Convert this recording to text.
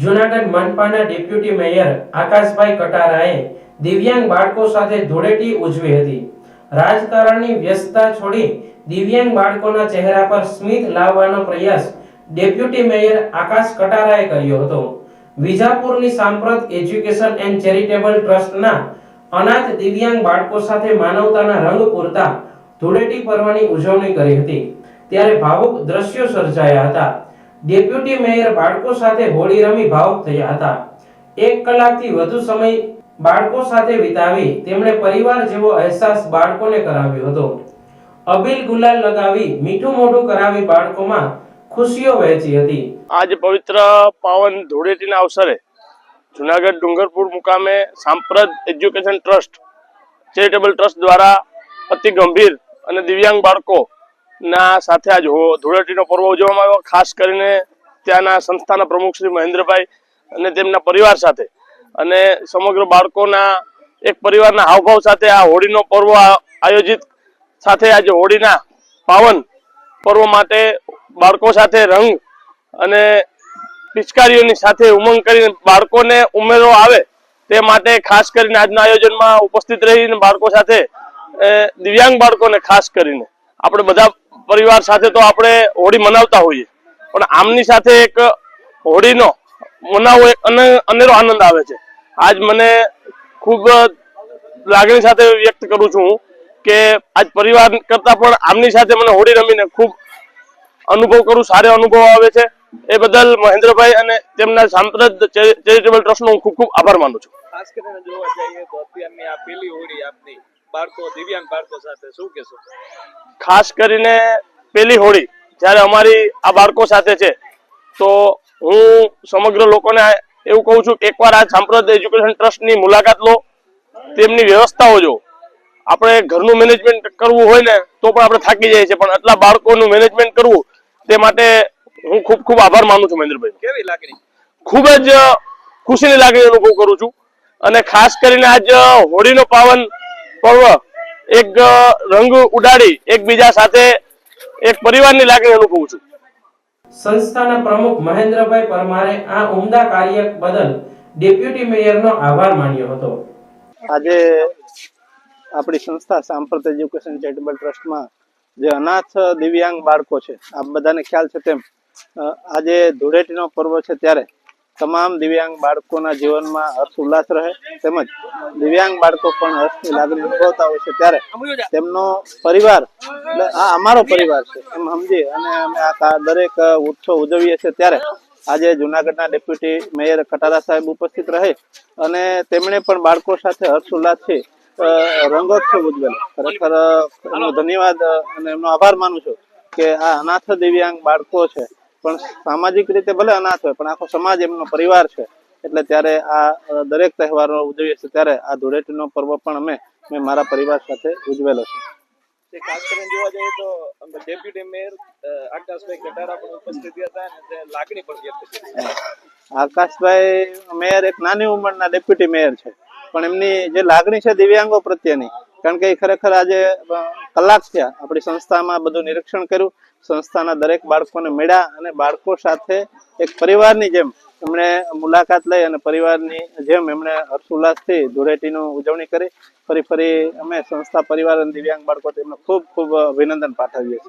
Junagadh મનપાના deputy mayor આકાશભાઈ કટારાએ દિવ્યાંગ બાળકો સાથે ધૂળેટી ઉજવી હતી. રાજકારણની વ્યસ્તતા છોડી દિવ્યાંગ બાળકોના ચહેરા પર સ્મિત લાવવાનો પ્રયાસ ડેપ્યુટી મેયર આકાશ કટારાએ કર્યો હતો. વિજાપુરની સાંપ્રત એજ્યુકેશન એન્ડ ચેરિટેબલ ટ્રસ્ટના અનાથ દિવ્યાંગ બાળકો સાથે માનવતાના રંગ પૂરતા ધૂળેટી પર્વની ઉજવણી કરી હતી. ત્યારે ભાવુક દ્રશ્યો સર્જાયા હતા. ડેપ્યુટી મેયર બાળકો સાથે હોળી રમી ભાવુક થયા હતા. 1 કલાકથી વધુ સમય બાળકો સાથે વિતાવી તેમણે પરિવાર જેવો અહેસાસ બાળકોને કરાવ્યો હતો. અબીલ ગુલાલ લગાવી મીઠું મોઢું કરાવી બાળકોમાં ખુશીઓ વહેંચી હતી. આજ પવિત્ર પાવન ધૂળેટીના અવસરે જૂનાગઢ ડુંગરપુર મુકામે સાંપ્રત એજ્યુકેશન ટ્રસ્ટ ચેરિટેબલ ટ્રસ્ટ દ્વારા અતિ ગંભીર અને દિવ્યાંગ બાળકો ના સાથે આજ ધૂળેટીનો પર્વ ઉજવવામાં આવ્યો. ખાસ કરીને ત્યાંના સંસ્થાના પ્રમુખ શ્રી મહેન્દ્રભાઈ અને તેમના પરિવાર સાથે અને સમગ્ર બાળકોના એક પરિવારના હાવભાવ સાથે આ હોળીનો પર્વ આયોજિત સાથે આજે હોળીના પાવન પર્વ માટે બાળકો સાથે રંગ અને પિચકારીઓની સાથે ઉમંગ કરીને બાળકોને ઉમેરો આવે તે માટે ખાસ કરીને આજના આયોજનમાં ઉપસ્થિત રહીને બાળકો સાથે દિવ્યાંગ બાળકોને ખાસ કરીને આપણે બધા પરિવાર સાથે તો આપણે હોળી મનાવતા હોઈએ, પણ આમની સાથે એક હોળીનો મનાવવો એક અનેરો આનંદ આવે છે. આજ મને ખૂબ લાગણી સાથે વ્યક્ત કરું છું કે આજ પરિવાર કરતા પણ આમની સાથે મને હોળી રમીને ખૂબ અનુભવ કરું, સારો અનુભવ આવે છે. એ બદલ મહેન્દ્રભાઈ અને તેમના સાંપ્રત ચેરિટેબલ ટ્રસ્ટનો હું ખૂબ ખૂબ આભાર માનું છું. ખાસ કરીને જોવા જઈએ તો અત્યારની આ પહેલી હોળી આપની બાળકો દિવ્યાંગ બાળકો સાથે શું કહેશો? ખાસ કરીને પહેલી હોળી જ્યારે અમારી આ બાળકો સાથે છે તો હું સમગ્ર લોકોને એવું કહું છું કે એકવાર આ સાંપ્રત એજ્યુકેશન ટ્રસ્ટની મુલાકાત લો, તેમની વ્યવસ્થાઓ જો. આપણે ઘરનું મેનેજમેન્ટ કરવું હોય ને તો પણ આપણે થાકી જાય છે, પણ આટલા બાળકોનું મેનેજમેન્ટ કરવું તે માટે હું ખૂબ ખૂબ આભાર માનું છું મહેન્દ્રભાઈ. કેવી લાગણી? ખૂબ જ ખુશીની લાગણી અનુભવ કરું છું. અને ખાસ કરીને આજ હોળીનો પાવન પર્વ એક રંગ ઉડાડી એકબીજા સાથે એક પરિવારની લાગણી અનુભવું છું. સંસ્થાના પ્રમુખ મહેન્દ્રભાઈ પરમારે આ ઉમદા કાર્ય બદલ ડેપ્યુટી મેયરનો આભાર માન્યો હતો. આજે આપણી સંસ્થા સાંપ્રત એજ્યુકેશન ચેરિટેબલ ટ્રસ્ટમાં જે અનાથ દિવ્યાંગ બાળકો છે, આપ બધાને ખ્યાલ છે તેમ આજે ધૂળેટીનો પર્વ છે ત્યારે તમામ દિવ્યાંગ બાળકોના જીવનમાં હર્ષ ઉલ્લાસ રહે, તેમજ દિવ્યાંગ બાળકો પણ હર્ષની લાગણી અનુભવતા હોય છે ત્યારે તેમનો પરિવાર એટલે આ અમારો પરિવાર છે એમ સમજી અને અમે આ દરેક ઉત્સવ ઉજવીએ છીએ. ત્યારે આજે જૂનાગઢના ડેપ્યુટી મેયર કટારા સાહેબ ઉપસ્થિત રહે અને તેમણે પણ બાળકો સાથે હર્ષ ઉલ્લાસથી રંગોત્સવ ઉજવેલો. ખરેખર એનો ધન્યવાદ અને એમનો આભાર માનું છું કે આ અનાથ દિવ્યાંગ બાળકો છે પણ સામાજિક રીતે ભલે અનાથ હોય પણ આખો સમાજ એમનો પરિવાર છે. એટલે ત્યારે આ દરેક તહેવારો ઉજવીએ છીએ ત્યારે આ ધૂળેટીનો પર્વ પણ મેં મારા પરિવાર સાથે ઉજવેલો છે. ખાસ કરીને જોવા જઈએ તો ડેપ્યુટી મેયર આકાશભાઈ કટારા પણ ઉપસ્થિત હતા અને તે લાગણી પણ વ્યક્ત કરી. આકાશભાઈ મેયર એક નાની ઉંમરના ડેપ્યુટી મેયર છે, પણ એમની જે લાગણી છે દિવ્યાંગો પ્રત્યેની, કારણ કે એ ખરેખર આજે કલાક થયા આપણી સંસ્થામાં બધું નિરીક્ષણ કર્યું, સંસ્થાના દરેક બાળકોને મળ્યા અને બાળકો સાથે એક પરિવારની જેમ એમણે મુલાકાત લઈ અને પરિવારની જેમ એમણે હર્ષોલ્લાસથી ધૂળેટીની ઉજવણી કરી. ફરી અમે સંસ્થા પરિવાર અને દિવ્યાંગ બાળકો તેમને ખૂબ ખૂબ અભિનંદન પાઠવીએ છીએ.